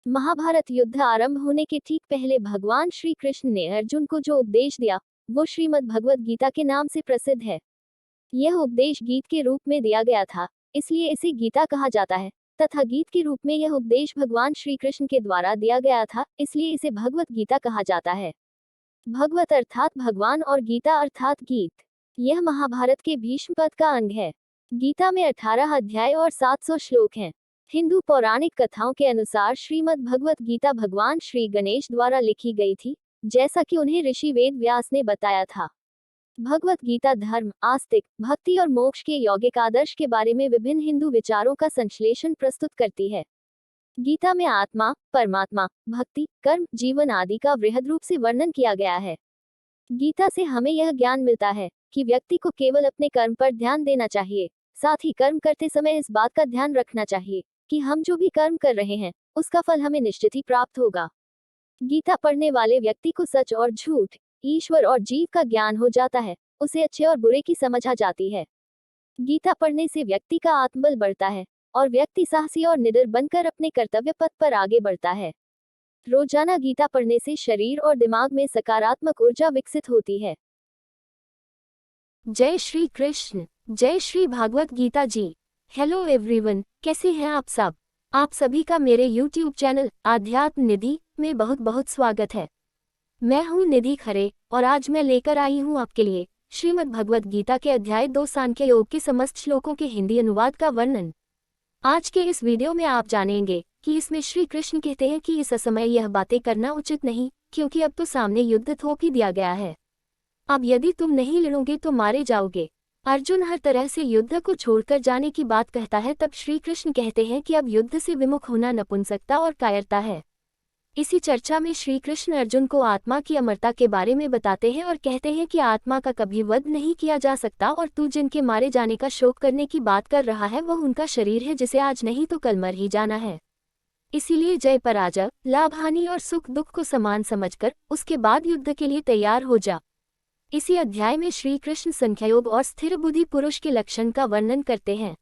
महाभारत युद्ध आरंभ होने के ठीक पहले भगवान श्री कृष्ण ने अर्जुन को जो उपदेश दिया वो श्रीमद् भगवत गीता के नाम से प्रसिद्ध है। यह उपदेश गीत के रूप में दिया गया था, इसलिए इसे गीता कहा जाता है, तथा गीत के रूप में यह उपदेश भगवान श्री कृष्ण के द्वारा दिया गया था, इसलिए इसे भगवत गीता कहा जाता है। भगवत अर्थात भगवान और गीता अर्थात गीत। यह महाभारत के भीष्म पद का अंग है। गीता में 18 अध्याय और 700 श्लोक हैं। हिंदू पौराणिक कथाओं के अनुसार श्रीमद् भगवत गीता भगवान श्री गणेश द्वारा लिखी गई थी, जैसा कि उन्हें ऋषि वेद व्यास ने बताया था। भगवत गीता धर्म, आस्तिक, भक्ति और मोक्ष के यौगिक आदर्श के बारे में विभिन्न हिंदू विचारों का संश्लेषण प्रस्तुत करती है। गीता में आत्मा, परमात्मा, भक्ति, कर्म, जीवन आदि का वृहद रूप से वर्णन किया गया है। गीता से हमें यह ज्ञान मिलता है कि व्यक्ति को केवल अपने कर्म पर ध्यान देना चाहिए, साथ ही कर्म करते समय इस बात का ध्यान रखना चाहिए कि हम जो भी कर्म कर रहे हैं उसका फल हमें निश्चित ही प्राप्त होगा। गीता पढ़ने वाले व्यक्ति को सच और झूठ, ईश्वर और जीव का ज्ञान हो जाता है, उसे अच्छे और बुरे की समझ आ जाती है। गीता पढ़ने से व्यक्ति का आत्मबल बढ़ता है और व्यक्ति साहसी और निडर बनकर अपने कर्तव्य पथ पर आगे बढ़ता है। रोजाना गीता पढ़ने से शरीर और दिमाग में सकारात्मक ऊर्जा विकसित होती है। जय श्री कृष्ण, जय श्री भागवत गीता जी। हेलो एवरीवन, कैसे हैं आप सब? आप सभी का मेरे यूट्यूब चैनल आध्यात्म निधि में बहुत बहुत स्वागत है। मैं हूं निधि खरे और आज मैं लेकर आई हूं आपके लिए श्रीमद् भगवत गीता के अध्याय 2 सांख्य योग के समस्त श्लोकों के हिंदी अनुवाद का वर्णन। आज के इस वीडियो में आप जानेंगे कि इसमें श्री कृष्ण कहते हैं कि इस समय यह बातें करना उचित नहीं, क्योंकि अब तो सामने युद्ध थोप ही दिया गया है। अब यदि तुम नहीं लड़ोगे तो मारे जाओगे। अर्जुन हर तरह से युद्ध को छोड़कर जाने की बात कहता है, तब श्री कृष्ण कहते हैं कि अब युद्ध से विमुख होना नपुंसकता और कायरता है। इसी चर्चा में श्री कृष्ण अर्जुन को आत्मा की अमरता के बारे में बताते हैं और कहते हैं कि आत्मा का कभी वध नहीं किया जा सकता और तू जिनके मारे जाने का शोक करने की बात कर रहा है वह उनका शरीर है जिसे आज नहीं तो कल मर ही जाना है। इसीलिए जय पराजय, लाभ हानि और सुख दुख को समान समझकर उसके बाद युद्ध के लिए तैयार हो जा। इसी अध्याय में श्री कृष्ण संख्यायोग और स्थिर बुद्धि पुरुष के लक्षण का वर्णन करते हैं।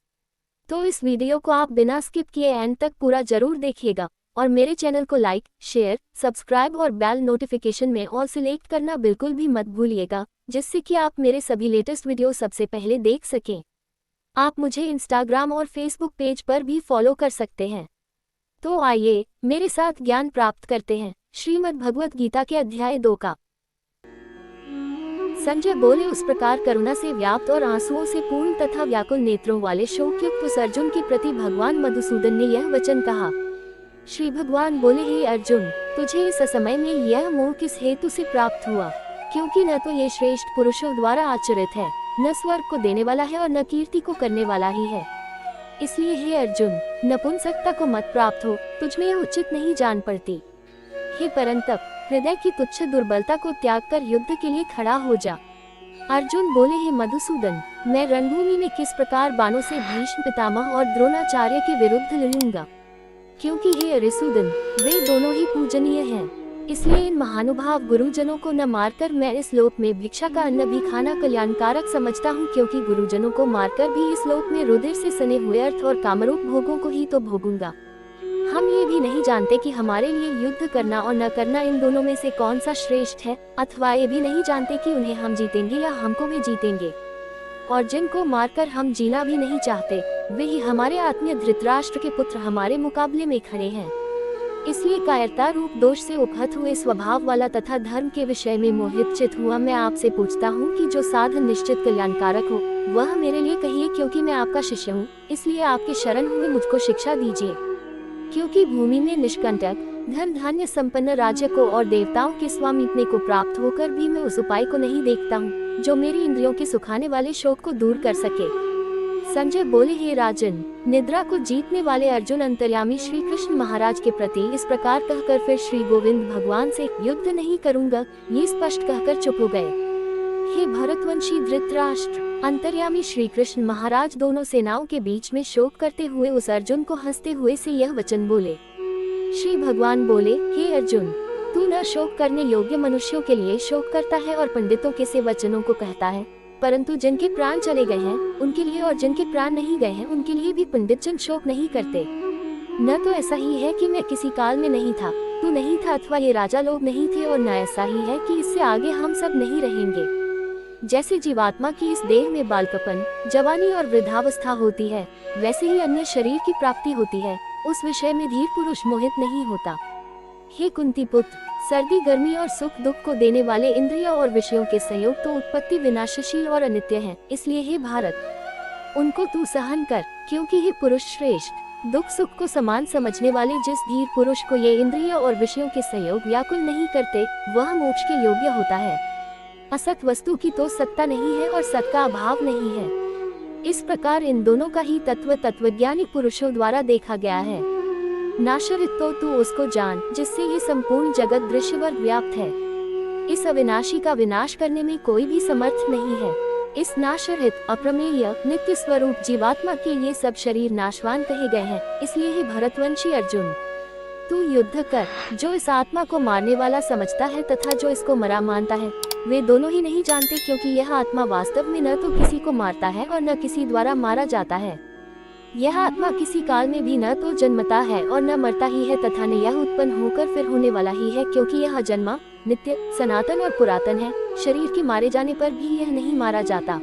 तो इस वीडियो को आप बिना स्किप किए एंड तक पूरा जरूर देखिएगा और मेरे चैनल को लाइक, शेयर, सब्सक्राइब और बेल नोटिफिकेशन में ऑल सिलेक्ट करना बिल्कुल भी मत भूलिएगा, जिससे कि आप मेरे सभी लेटेस्ट वीडियो सबसे पहले देख सकें। आप मुझे इंस्टाग्राम और फेसबुक पेज पर भी फॉलो कर सकते हैं। तो आइए मेरे साथ ज्ञान प्राप्त करते हैं श्रीमद् भगवत गीता के अध्याय 2 का। संजय बोले, उस प्रकार करुणा से व्याप्त और आंसुओं से पूर्ण तथा व्याकुल नेत्रों वाले शोकयुक्त उस अर्जुन के प्रति भगवान मधुसूदन ने यह वचन कहा। श्री भगवान बोले, हे अर्जुन, तुझे इस समय में यह मोह किस हेतु से प्राप्त हुआ? क्योंकि न तो ये श्रेष्ठ पुरुषों द्वारा आचरित है, न स्वर्ग को देने वाला है और न कीर्ति को करने वाला ही है। इसलिए हे अर्जुन, नपुंसकता को मत प्राप्त हो, तुझमें यह उचित नहीं जान पड़ती। हे परंतप, हृदय की तुच्छ दुर्बलता को त्याग कर युद्ध के लिए खड़ा हो जा। अर्जुन बोले, हे मधुसूदन, मैं रणभूमि में किस प्रकार बाणों से भीष्म पितामह और द्रोणाचार्य के विरुद्ध लड़ूंगा? क्योंकि हे ऋषुदन, वे दोनों ही पूजनीय हैं। इसलिए इन महानुभाव गुरुजनों को न मारकर मैं इस लोक में भिक्षा का अन्न भी खाना कल्याणकारक समझता हूँ, क्योंकि गुरुजनों को मारकर भी इस लोक में रुधिर से सने हुए अर्थ और कामरूप भोगों को ही तो भोगूंगा। हम ये भी नहीं जानते कि हमारे लिए युद्ध करना और न करना इन दोनों में से कौन सा श्रेष्ठ है, अथवा ये भी नहीं जानते कि उन्हें हम जीतेंगे या हमको वे जीतेंगे। और जिनको मारकर हम जीना भी नहीं चाहते, वे ही हमारे आत्मीय धृतराष्ट्र के पुत्र हमारे मुकाबले में खड़े हैं। इसलिए कायरता रूप दोष से उपहत हुए स्वभाव वाला तथा धर्म के विषय में मोहित चित हुआ मैं आपसे पूछता हूँ कि जो साधन निश्चित कल्याणकारक हो वह मेरे लिए कहिए, क्योंकि मैं आपका शिष्य हूँ। इसलिए आपके शरण हुए मुझको शिक्षा दीजिए। क्योंकि भूमि में निष्कंटक धन धान्य संपन्न राज्य को और देवताओं के स्वामित्व को प्राप्त होकर भी मैं उस उपाय को नहीं देखता हूँ जो मेरी इंद्रियों के सुखाने वाले शोक को दूर कर सके। संजय बोले, हे राजन, निद्रा को जीतने वाले अर्जुन अंतर्यामी श्री कृष्ण महाराज के प्रति इस प्रकार कहकर फिर श्री गोविंद भगवान से युद्ध नहीं करूंगा ये स्पष्ट कहकर चुप हो गए। हे भरतवंशी धृतराष्ट्र, अंतर्यामी श्री कृष्ण महाराज दोनों सेनाओं के बीच में शोक करते हुए उस अर्जुन को हंसते हुए से यह वचन बोले। श्री भगवान बोले, हे अर्जुन, तू न शोक करने योग्य मनुष्यों के लिए शोक करता है और पंडितों के से वचनों को कहता है, परंतु जिनके प्राण चले गए हैं उनके लिए और जिनके प्राण नहीं गए हैं उनके लिए भी पंडित जन शोक नहीं करते। न तो ऐसा ही है कि मैं किसी काल में नहीं था, तू नहीं था अथवा ये राजा लोग नहीं थे, और न ऐसा ही है कि इससे आगे हम सब नहीं रहेंगे। जैसे जीवात्मा की इस देह में बालकपन, जवानी और वृद्धावस्था होती है, वैसे ही अन्य शरीर की प्राप्ति होती है, उस विषय में धीर पुरुष मोहित नहीं होता। हे कुंती पुत्र, सर्दी गर्मी और सुख दुख को देने वाले इंद्रियों और विषयों के संयोग तो उत्पत्ति विनाशशील और अनित्य हैं, इसलिए हे भारत उनको तू सहन कर, क्योंकि हे पुरुष श्रेष्ठ, दुख सुख को समान समझने वाले जिस धीर पुरुष को ये इंद्रियों और विषयों के संयोग व्याकुल नहीं करते, वह मोक्ष के योग्य होता है। असत वस्तु की तो सत्ता नहीं है और सत का अभाव नहीं है। इस प्रकार इन दोनों का ही तत्व तत्वज्ञानी पुरुषों द्वारा देखा गया है। नाशरित तो तू उसको जान जिससे ये संपूर्ण जगत दृश्यवर व्याप्त है। इस अविनाशी का विनाश करने में कोई भी समर्थ नहीं है। इस नाशरहित अप्रमेय नित्य स्वरूप जीवात्मा के ये सब शरीर नाशवान कहे गए हैं। इसलिए हे भरतवंशी अर्जुन, तू युद्ध कर। जो इस आत्मा को मारने वाला समझता है तथा जो इसको मरा मानता है, वे दोनों ही नहीं जानते, क्योंकि यह आत्मा वास्तव में न तो किसी को मारता है और न किसी द्वारा मारा जाता है। यह आत्मा किसी काल में भी न तो जन्मता है और न मरता ही है, तथा न यह उत्पन्न होकर फिर होने वाला ही है, क्योंकि यह जन्मा नित्य सनातन और पुरातन है। शरीर के मारे जाने पर भी यह नहीं मारा जाता।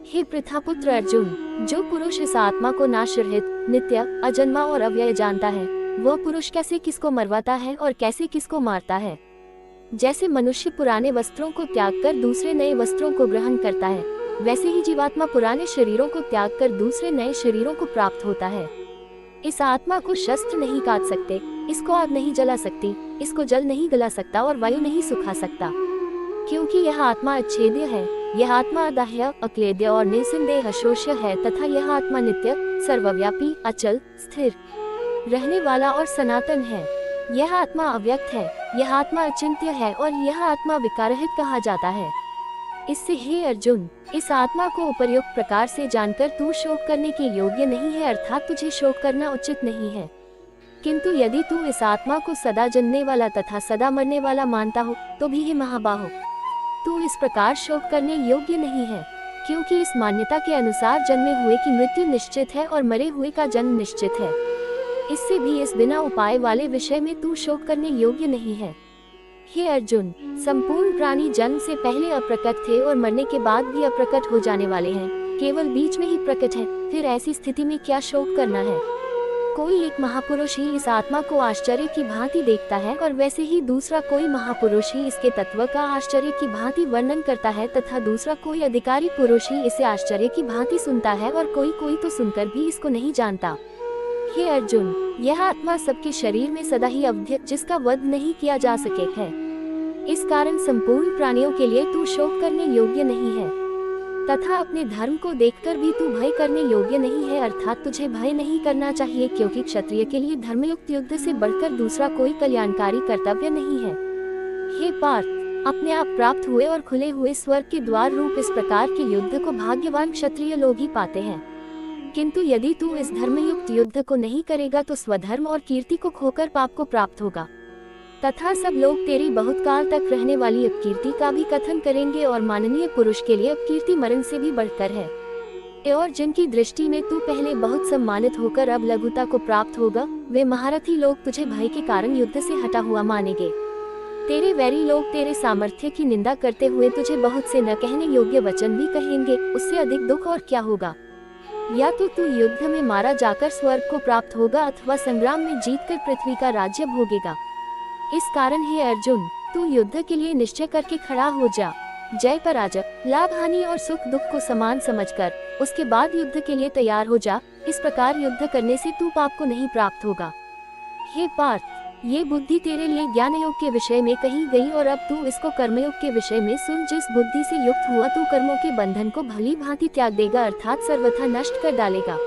हे पृथापुत्र अर्जुन, जो पुरुष इस आत्मा को नाशरहित नित्य अजन्मा और अव्यय जानता है, वह पुरुष कैसे किसको मरवाता है और कैसे किसको मारता है। जैसे मनुष्य पुराने वस्त्रों को त्याग कर दूसरे नए वस्त्रों को ग्रहण करता है, वैसे ही जीवात्मा पुराने शरीरों को त्याग कर दूसरे नए शरीरों को प्राप्त होता है। इस आत्मा को शस्त्र नहीं काट सकते, इसको आग नहीं जला सकती, इसको जल नहीं गला सकता और वायु नहीं सुखा सकता, क्योंकि यह आत्मा अच्छेद्य है। यह आत्मा अदाह्य अक्लेद्य और निसंदेह अशोष्य है, तथा यह आत्मा नित्य सर्वव्यापी अचल स्थिर रहने वाला और सनातन है। यह आत्मा अव्यक्त है, यह आत्मा अचिंत्य है और यह आत्मा विकाररहित कहा जाता है। इससे हे अर्जुन, इस आत्मा को उपर्युक्त प्रकार से जानकर तू शोक करने के योग्य नहीं है, अर्थात तुझे शोक करना उचित नहीं है। किंतु यदि तू इस आत्मा को सदा जन्मने वाला तथा सदा मरने वाला मानता हो, तो भी हे महाबाहो, तू इस प्रकार शोक करने योग्य नहीं है, क्योंकि इस मान्यता के अनुसार जन्मे हुए की मृत्यु निश्चित है और मरे हुए का जन्म निश्चित है। इससे भी इस बिना उपाय वाले विषय में तू शोक करने योग्य नहीं है। हे अर्जुन, संपूर्ण प्राणी जन्म से पहले अप्रकट थे और मरने के बाद भी अप्रकट हो जाने वाले हैं, केवल बीच में ही प्रकट है। फिर ऐसी स्थिति में क्या शोक करना है। कोई एक महापुरुष ही इस आत्मा को आश्चर्य की भांति देखता है और वैसे ही दूसरा कोई महापुरुष ही इसके तत्व का आश्चर्य की भांति वर्णन करता है, तथा दूसरा कोई अधिकारी पुरुष ही इसे आश्चर्य की भांति सुनता है, और कोई कोई तो सुनकर भी इसको नहीं जानता। हे अर्जुन, यह आत्मा सबके शरीर में सदा ही अवध्य, जिसका वध नहीं किया जा सके है। इस कारण संपूर्ण प्राणियों के लिए तू शोक करने योग्य नहीं है, तथा अपने धर्म को देखकर भी तू भय करने योग्य नहीं है, अर्थात तुझे भय नहीं करना चाहिए, क्योंकि क्षत्रिय के लिए धर्मयुक्त युद्ध से बढ़कर दूसरा कोई कल्याणकारी कर्तव्य नहीं है। हे पार्थ, अपने आप प्राप्त हुए और खुले हुए स्वर्ग के द्वार रूप इस प्रकार के युद्ध को भाग्यवान क्षत्रिय लोग ही पाते हैं। किंतु यदि तू इस धर्मयुक्त युद्ध को नहीं करेगा तो स्वधर्म और कीर्ति को खोकर पाप को प्राप्त होगा, तथा सब लोग तेरी बहुत काल तक रहने वाली अपकीर्ति का भी कथन करेंगे, और माननीय पुरुष के लिए अपकीर्ति मरण से भी बढ़कर है। और जिनकी दृष्टि में तू पहले बहुत सम्मानित होकर अब लघुता को प्राप्त होगा, वे महारथी लोग तुझे भय के कारण युद्ध से हटा हुआ मानेंगे। तेरे वैरी लोग तेरे सामर्थ्य की निंदा करते हुए तुझे बहुत से न कहने योग्य वचन भी कहेंगे। उससे अधिक दुख और क्या होगा। या तो तू युद्ध में मारा जाकर स्वर्ग को प्राप्त होगा, अथवा संग्राम में जीतकर पृथ्वी का राज्य भोगेगा। इस कारण हे अर्जुन, तू युद्ध के लिए निश्चय करके खड़ा हो जा। जय पराजय, लाभ हानि और सुख दुख को समान समझकर उसके बाद युद्ध के लिए तैयार हो जा। इस प्रकार युद्ध करने से तू पाप को नहीं प्राप्त होगा। हे पार्थ, ये बुद्धि तेरे लिए ज्ञान योग के विषय में कही गई, और अब तू इसको कर्मयोग के विषय में सुन। जिस बुद्धि से युक्त हुआ तू कर्मों के बंधन को भली भांति त्याग देगा, अर्थात सर्वथा नष्ट कर डालेगा।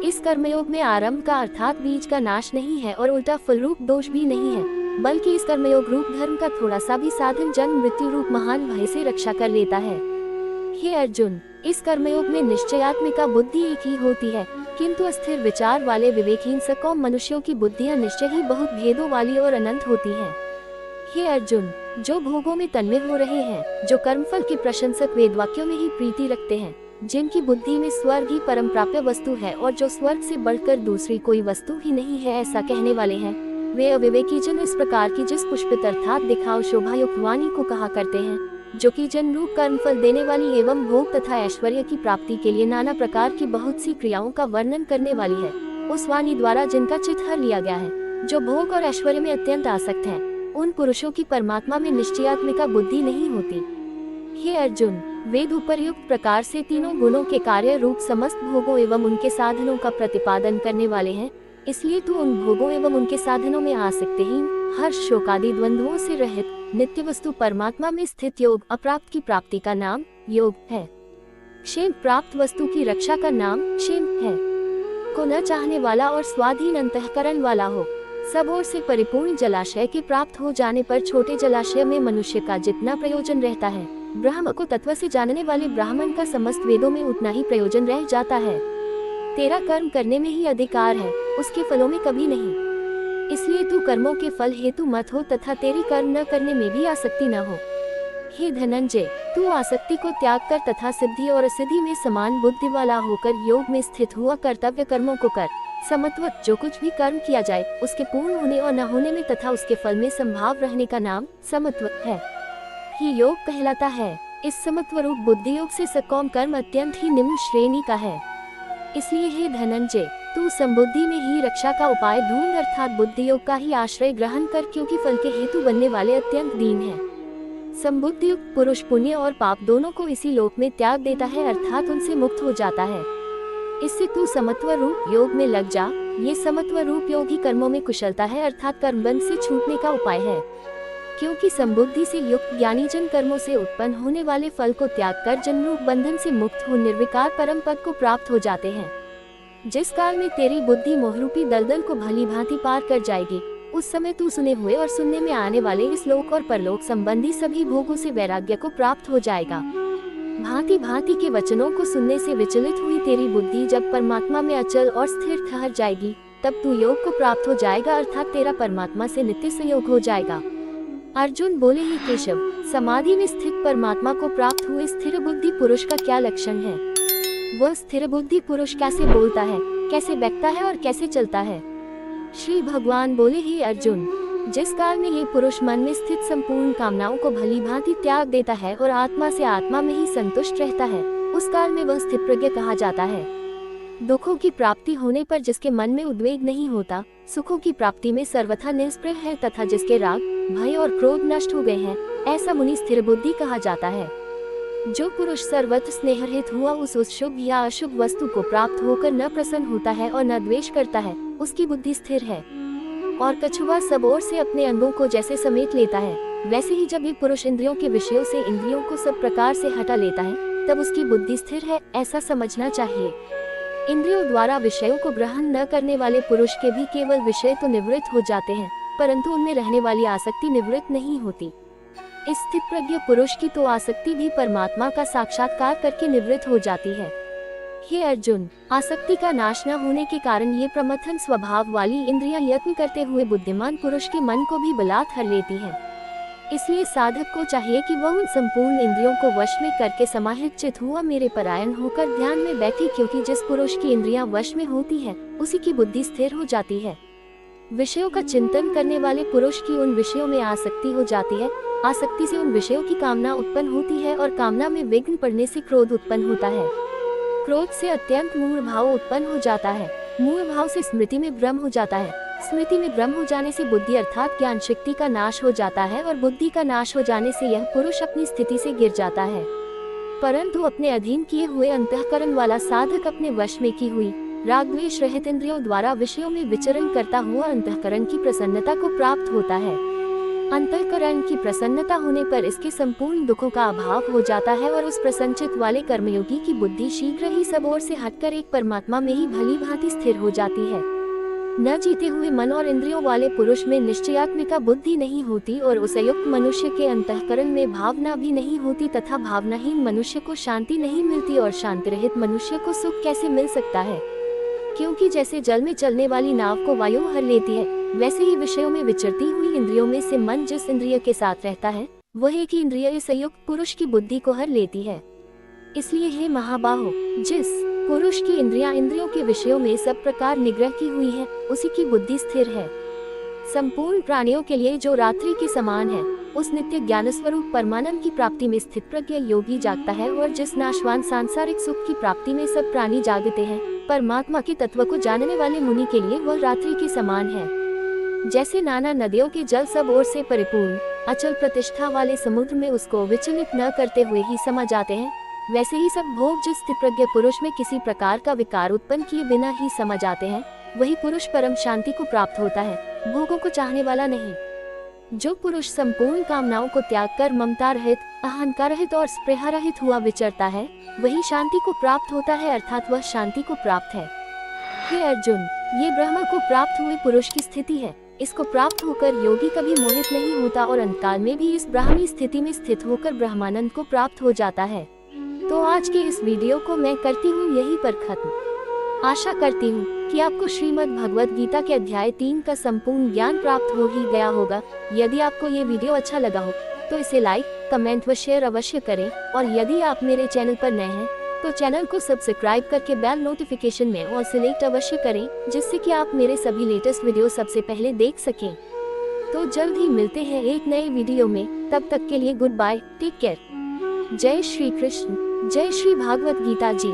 इस कर्मयोग में आरंभ का अर्थात बीज का नाश नहीं है, और उल्टा फलरूप दोष भी नहीं है, बल्कि इस कर्मयोग रूप धर्म का थोड़ा सा भी साधन जन्म मृत्यु रूप महान भय से रक्षा कर लेता है। हे अर्जुन, इस कर्मयोग में निश्चयात्मिका बुद्धि एक ही होती है, किंतु अस्थिर विचार वाले विवेकहीन सकौम मनुष्यों की बुद्धियां निश्चय ही बहुत भेदों वाली और अनंत होती हैं। हे अर्जुन, जो भोगों में तन्मय हो रहे हैं, जो कर्मफल के प्रशंसक वेदवाक्यों में ही प्रीति रखते हैं, जिनकी बुद्धि में स्वर्ग ही परम प्राप्य वस्तु है और जो स्वर्ग से बढ़कर दूसरी कोई वस्तु ही नहीं है ऐसा कहने वाले हैं, वे अविवेकी जन इस प्रकार की जिस पुष्पित अर्थात दिखाओ शोभायुक्त वाणी को कहा करते हैं, जो कि जन रूप कर्म फल देने वाली एवं भोग तथा ऐश्वर्य की प्राप्ति के लिए नाना प्रकार की बहुत सी क्रियाओं का वर्णन करने वाली है। उस वाणी द्वारा जिनका चित्त हर लिया गया है, जो भोग और ऐश्वर्य में अत्यंत आसक्त हैं, उन पुरुषों की परमात्मा में निश्चयात्मिका बुद्धि नहीं होती। हे अर्जुन, वेद उपर्युक्त प्रकार से तीनों गुणों के कार्य रूप समस्त भोगों एवं उनके साधनों का प्रतिपादन करने वाले हैं, इसलिए तू उन भोगों एवं उनके साधनों में आसक्तिहीन, हर्ष शोकादि द्वंद्वों से रहित नित्य वस्तु परमात्मा में स्थित योग अप्राप्त की प्राप्ति का नाम योग है। क्षेम प्राप्त वस्तु की रक्षा का नाम क्षेम है। को न चाहने वाला और स्वाधीन अंतःकरण वाला हो। सब ओर से परिपूर्ण जलाशय के प्राप्त हो जाने पर छोटे जलाशय में मनुष्य का जितना प्रयोजन रहता है, ब्रह्म को तत्व से जानने वाले ब्राह्मण का समस्त वेदों में उतना ही प्रयोजन रह जाता है। तेरा कर्म करने में ही अधिकार है, उसके फलों में कभी नहीं। इसलिए तू कर्मों के फल हेतु मत हो तथा तेरी कर्म न करने में भी आसक्ति न हो। हे धनंजय, तू आसक्ति को त्याग कर तथा सिद्धि और असिद्धि में समान बुद्धि वाला होकर योग में स्थित हुआ कर्तव्य कर्मों को कर। समत्व, जो कुछ भी कर्म किया जाए उसके पूर्ण होने और न होने में तथा उसके फल में संभाव रहने का नाम समत्व है, ही योग कहलाता है। इस समत्व रूप बुद्धि योग से सकौम कर्म अत्यंत ही निम्न श्रेणी का है। इसलिए हे धनंजय, तू समबुद्धि में ही रक्षा का उपाय ढूंढ अर्थात बुद्धि योग का ही आश्रय ग्रहण कर, क्योंकि फल के हेतु बनने वाले अत्यंत दीन है। समबुद्धि युक्त पुरुष पुण्य और पाप दोनों को इसी लोक में त्याग देता है अर्थात उनसे मुक्त हो जाता है। इससे तू समत्व रूप योग में लग जा। ये समत्व रूप योग ही कर्मों में कुशलता है अर्थात कर्मबंध से छूटने का उपाय है, क्योंकि समबुद्धि से युक्त ज्ञानी जन कर्मों से उत्पन्न होने वाले फल को त्याग कर जन्मरूप बंधन से मुक्त हो निर्विकार परम पद को प्राप्त हो जाते हैं। जिस काल में तेरी बुद्धि मोहरूपी दलदल को भली भांति पार कर जाएगी, उस समय तू सुने हुए और सुनने में आने वाले इस लोक और परलोक संबंधी सभी भोगों से वैराग्य को प्राप्त हो जाएगा। भांति भांति के वचनों को सुनने से विचलित हुई तेरी बुद्धि जब परमात्मा में अचल और स्थिर ठहर जाएगी, तब तू योग को प्राप्त हो जाएगा अर्थात तेरा परमात्मा से नित्य संयोग हो जाएगा। अर्जुन बोले, ही केशव, समाधि में स्थित परमात्मा को प्राप्त हुए स्थिर बुद्धि पुरुष का क्या लक्षण है? वह स्थिर बुद्धि पुरुष कैसे बोलता है, कैसे बैठता है और कैसे चलता है? श्री भगवान बोले, ही अर्जुन, जिस काल में ये पुरुष मन में स्थित संपूर्ण कामनाओं को भली भांति त्याग देता है और आत्मा से आत्मा में ही संतुष्ट रहता है, उस काल में वह स्थित प्रज्ञ कहा जाता है। दुखों की प्राप्ति होने पर जिसके मन में उद्वेग नहीं होता, सुखों की प्राप्ति में सर्वथा निष्प्रह है तथा जिसके राग, भय और क्रोध नष्ट हो गए हैं, ऐसा मुनि स्थिर बुद्धि कहा जाता है। जो पुरुष सर्वत्र स्नेहरहित हुआ उस शुभ या अशुभ वस्तु को प्राप्त होकर न प्रसन्न होता है और न द्वेष करता है, उसकी बुद्धि स्थिर है। और कछुआ सब ओर से अपने अंगों को जैसे समेट लेता है, वैसे ही जब एक पुरुष इंद्रियों के विषयों से इंद्रियों को सब प्रकार से हटा लेता है, तब उसकी बुद्धि स्थिर है, ऐसा समझना चाहिए। इंद्रियों द्वारा विषयों को ग्रहण न करने वाले पुरुष के भी केवल विषय तो निवृत्त हो जाते हैं, परंतु उनमें रहने वाली आसक्ति निवृत्त नहीं होती। इस स्थित प्रज्ञ पुरुष की तो आसक्ति भी परमात्मा का साक्षात्कार करके निवृत्त हो जाती है। हे अर्जुन, आसक्ति का नाश न होने के कारण ये प्रमथन स्वभाव वाली इंद्रियां यत्न करते हुए बुद्धिमान पुरुष के मन को भी बलात् हर लेती हैं। इसलिए साधक को चाहिए कि वह उन संपूर्ण इंद्रियों को वश में करके समाहित चित हुआ मेरे परायण होकर ध्यान में बैठे, क्योंकि जिस पुरुष की इंद्रियां वश में होती है उसी की बुद्धि स्थिर हो जाती है। विषयों का चिंतन करने वाले पुरुष की उन विषयों में आसक्ति हो जाती है, आसक्ति से उन विषयों की कामना उत्पन्न होती है और कामना में विघ्न पड़ने से क्रोध उत्पन्न होता है। क्रोध से अत्यंत मूढ़ भाव उत्पन्न हो जाता है, मूढ़ भाव से स्मृति में भ्रम हो जाता है, स्मृति में भ्रम हो जाने से बुद्धि अर्थात ज्ञान शक्ति का नाश हो जाता है और बुद्धि का नाश हो जाने से यह पुरुष अपनी स्थिति से गिर जाता है। परंतु अपने अधीन किए हुए अंतःकरण वाला साधक अपने वश में की हुई राग द्वेष रहित इंद्रियों द्वारा विषयों में विचरण करता हुआ अंतःकरण की प्रसन्नता को प्राप्त होता है। अंतःकरण की प्रसन्नता होने पर इसके संपूर्ण दुखों का अभाव हो जाता है और उस प्रसन्नचित वाले कर्मयोगी की बुद्धि शीघ्र ही सब ओर से हटकर एक परमात्मा में ही भली भांति स्थिर हो जाती है। न जीते हुए मन और इंद्रियों वाले पुरुष में निश्चयात्मिका बुद्धि नहीं होती और उपयुक्त मनुष्य के अंतःकरण में भावना भी नहीं होती तथा भावनाहीन मनुष्य को शांति नहीं मिलती और शांति रहित मनुष्य को सुख कैसे मिल सकता है? क्योंकि जैसे जल में चलने वाली नाव को वायु हर लेती है, वैसे ही विषयों में विचरती हुई इंद्रियों में से मन जिस इंद्रिय के साथ रहता है, वह एक ही इंद्रिय संयुक्त पुरुष की बुद्धि को हर लेती है। इसलिए हे महाबाहो, जिस पुरुष की इंद्रियों के विषयों में सब प्रकार निग्रह की हुई है, उसी की बुद्धि स्थिर है। संपूर्ण प्राणियों के लिए जो रात्रि के समान है, उस नित्य ज्ञान स्वरूप परमानंद की प्राप्ति में स्थित प्रज्ञ योगी जागता है, और जिस नाशवान सांसारिक सुख की प्राप्ति में सब प्राणी जागते हैं, परमात्मा के तत्व को जानने वाले मुनि के लिए वह रात्रि के समान है। जैसे नाना नदियों के जल सब ओर से परिपूर्ण अचल प्रतिष्ठा वाले समुद्र में उसको विचलित न करते हुए ही समा जाते हैं, वैसे ही सब भोग जिस स्थितप्रज्ञ पुरुष में किसी प्रकार का विकार उत्पन्न किए बिना ही समा जाते हैं, वही पुरुष परम शांति को प्राप्त होता है, भोगों को चाहने वाला नहीं। जो पुरुष संपूर्ण कामनाओं को त्याग कर ममता रहित, अहंकार रहित और स्पृहा रहित हुआ विचरता है, वही शांति को प्राप्त होता है, अर्थात वह शांति को प्राप्त है। हे अर्जुन, ये ब्रह्म को प्राप्त हुए पुरुष की स्थिति है। इसको प्राप्त होकर योगी कभी मोहित नहीं होता और अंतकाल में भी इस ब्राह्मी स्थिति में स्थित होकर ब्रह्मानंद को प्राप्त हो जाता है। तो आज के इस वीडियो को मैं करती हूँ यहीं पर खत्म। आशा करती हूँ कि आपको श्रीमद् भगवद गीता के अध्याय 3 का संपूर्ण ज्ञान प्राप्त हो ही गया होगा। यदि आपको ये वीडियो अच्छा लगा हो तो इसे लाइक, कमेंट व शेयर अवश्य करें, और यदि आप मेरे चैनल पर नए हैं तो चैनल को सब्सक्राइब करके बेल नोटिफिकेशन में ऑल सेलेक्ट अवश्य करें, जिससे कि आप मेरे सभी लेटेस्ट वीडियो सबसे पहले देख सकें। तो जल्द ही मिलते हैं एक नए वीडियो में, तब तक के लिए गुड बाय, टेक केयर। जय श्री कृष्ण, जय श्री भागवत गीता जी।